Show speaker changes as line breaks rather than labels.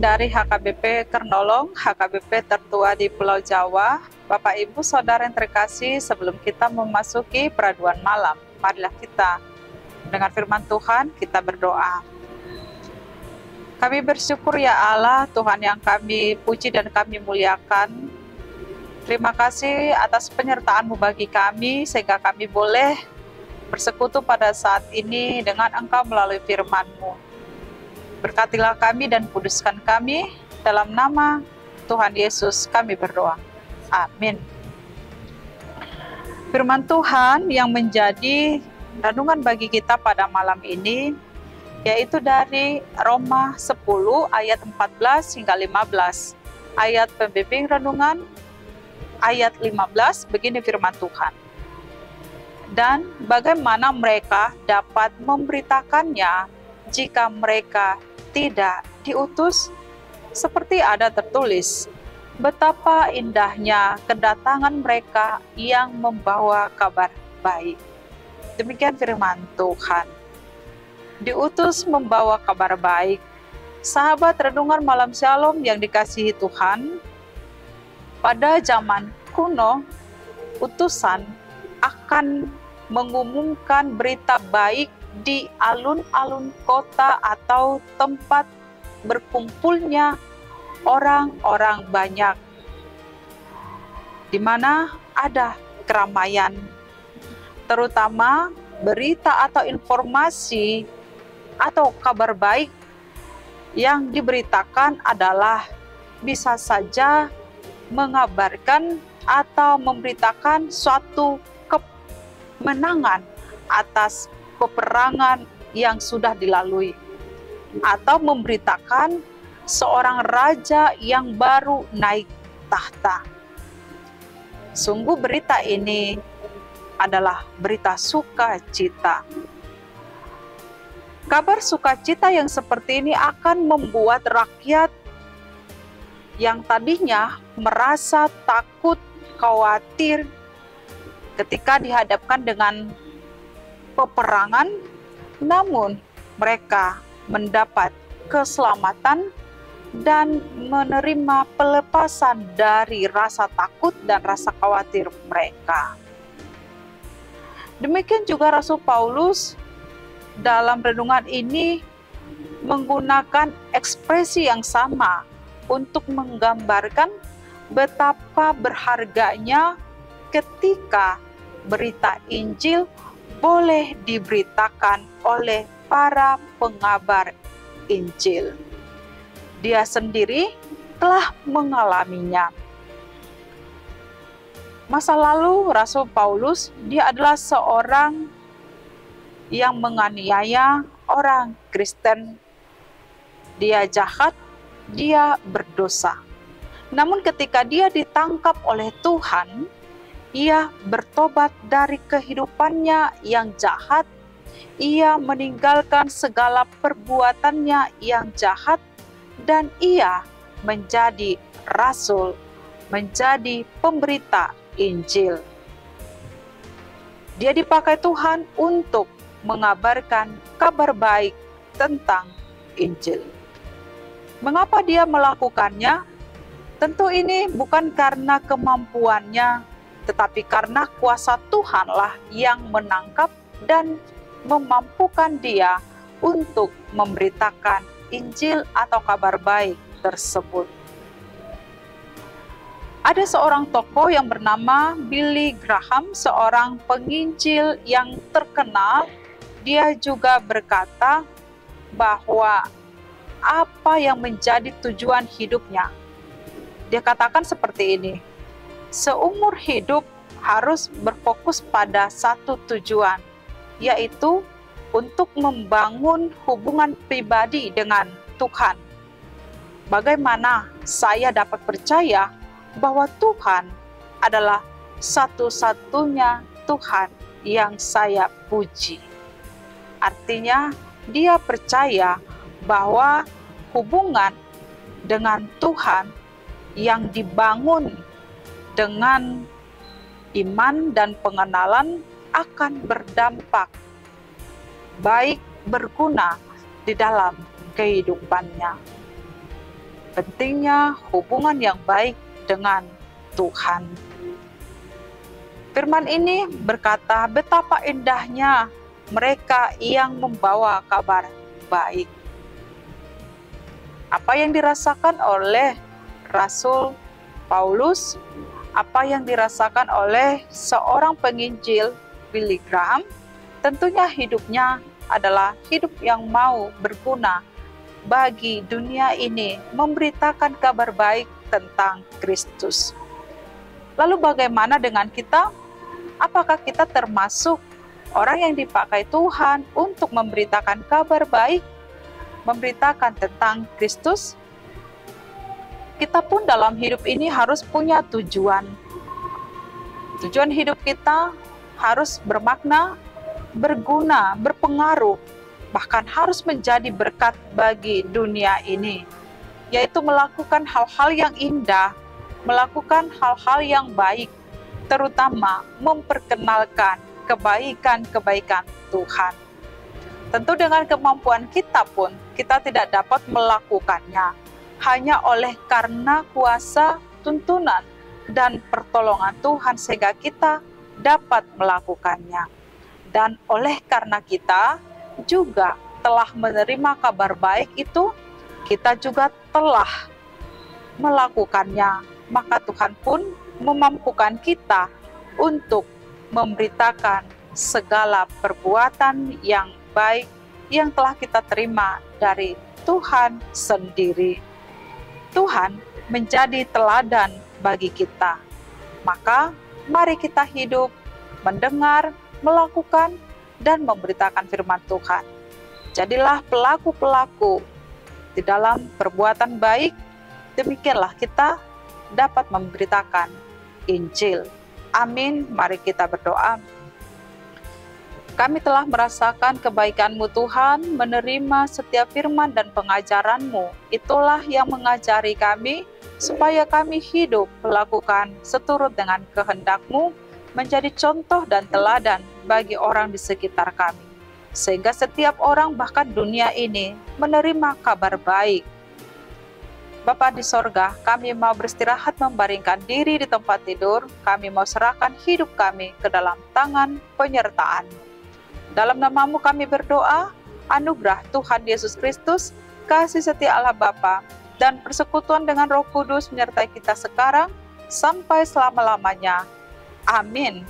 dari HKBP Kernolong, HKBP tertua di Pulau Jawa. Bapak Ibu Saudara yang terkasih, sebelum kita memasuki peraduan malam, marilah kita dengan firman Tuhan kita berdoa. Kami bersyukur ya Allah, Tuhan yang kami puji dan kami muliakan. Terima kasih atas penyertaan-Mu bagi kami, sehingga kami boleh bersekutu pada saat ini dengan Engkau melalui firman-Mu. Berkatilah kami dan kuduskan kami, dalam nama Tuhan Yesus kami berdoa. Amin. Firman Tuhan yang menjadi renungan bagi kita pada malam ini, yaitu dari Roma 10 ayat 14 hingga 15. Ayat pembimbing renungan, ayat 15, begini firman Tuhan. Dan bagaimana mereka dapat memberitakannya jika mereka tidak diutus? Seperti ada tertulis, betapa indahnya kedatangan mereka yang membawa kabar baik. Demikian firman Tuhan. Diutus membawa kabar baik. Sahabat renungan malam Shalom yang dikasihi Tuhan, pada zaman kuno, utusan akan mengumumkan berita baik di alun-alun kota atau tempat berkumpulnya orang-orang banyak, di mana ada keramaian, terutama berita atau informasi atau kabar baik yang diberitakan adalah bisa saja mengabarkan atau memberitakan suatu kemenangan atas peperangan yang sudah dilalui, atau memberitakan seorang raja yang baru naik tahta. Sungguh berita ini adalah berita sukacita. Kabar sukacita yang seperti ini akan membuat rakyat yang tadinya merasa takut, khawatir ketika dihadapkan dengan peperangan, namun mereka mendapat keselamatan dan menerima pelepasan dari rasa takut dan rasa khawatir mereka. Demikian juga Rasul Paulus dalam renungan ini menggunakan ekspresi yang sama untuk menggambarkan betapa berharganya ketika berita Injil boleh diberitakan oleh para pengabar Injil. Dia sendiri telah mengalaminya. Masa lalu Rasul Paulus, dia adalah seorang yang menganiaya orang Kristen. Dia jahat, dia berdosa. Namun ketika dia ditangkap oleh Tuhan, ia bertobat dari kehidupannya yang jahat. Ia meninggalkan segala perbuatannya yang jahat, dan ia menjadi rasul, menjadi pemberita Injil. Dia dipakai Tuhan untuk mengabarkan kabar baik tentang Injil. Mengapa dia melakukannya? Tentu ini bukan karena kemampuannya, tetapi karena kuasa Tuhanlah yang menangkap dan memampukan dia untuk memberitakan Injil atau kabar baik tersebut. Ada seorang tokoh yang bernama Billy Graham, seorang penginjil yang terkenal. Dia juga berkata bahwa apa yang menjadi tujuan hidupnya. Dia katakan seperti ini, seumur hidup harus berfokus pada satu tujuan, yaitu untuk membangun hubungan pribadi dengan Tuhan. Bagaimana saya dapat percaya bahwa Tuhan adalah satu-satunya Tuhan yang saya puji? Artinya, dia percaya bahwa hubungan dengan Tuhan yang dibangun dengan iman dan pengenalan akan berdampak baik, berguna di dalam kehidupannya. pentingnya hubungan yang baik dengan Tuhan. Firman ini berkata betapa indahnya mereka yang membawa kabar baik. Apa yang dirasakan oleh Rasul Paulus, apa yang dirasakan oleh seorang penginjil Billy Graham, tentunya hidupnya adalah hidup yang mau berguna bagi dunia ini, memberitakan kabar baik tentang Kristus. Lalu bagaimana dengan kita? Apakah kita termasuk orang yang dipakai Tuhan untuk memberitakan kabar baik, memberitakan tentang Kristus? Kita pun dalam hidup ini harus punya tujuan. Tujuan hidup kita harus bermakna, berguna, berpengaruh, bahkan harus menjadi berkat bagi dunia ini, yaitu melakukan hal-hal yang indah, melakukan hal-hal yang baik, terutama memperkenalkan kebaikan-kebaikan Tuhan. Tentu dengan kemampuan kita pun, kita tidak dapat melakukannya, hanya oleh karena kuasa, tuntunan, dan pertolongan Tuhan sehingga kita dapat melakukannya. Dan oleh karena kita juga telah menerima kabar baik itu, kita juga telah melakukannya, maka Tuhan pun memampukan kita untuk memberitakan segala perbuatan yang baik yang telah kita terima dari Tuhan sendiri. Tuhan menjadi teladan bagi kita. Maka mari kita hidup, mendengar, melakukan, dan memberitakan firman Tuhan. Jadilah pelaku-pelaku di dalam perbuatan baik, demikianlah kita dapat memberitakan Injil. Amin. Mari kita berdoa. Kami telah merasakan kebaikan-Mu Tuhan, menerima setiap firman dan pengajaran-Mu. Itulah yang mengajari kami, supaya kami hidup melakukan seturut dengan kehendak-Mu, menjadi contoh dan teladan bagi orang di sekitar kami. Sehingga setiap orang, bahkan dunia ini, menerima kabar baik. Bapa di sorga, kami mau beristirahat membaringkan diri di tempat tidur, kami mau serahkan hidup kami ke dalam tangan penyertaan-Mu. Dalam nama-Mu kami berdoa, anugerah Tuhan Yesus Kristus, kasih setia Allah Bapa, dan persekutuan dengan Roh Kudus menyertai kita sekarang, sampai selama-lamanya. Amin.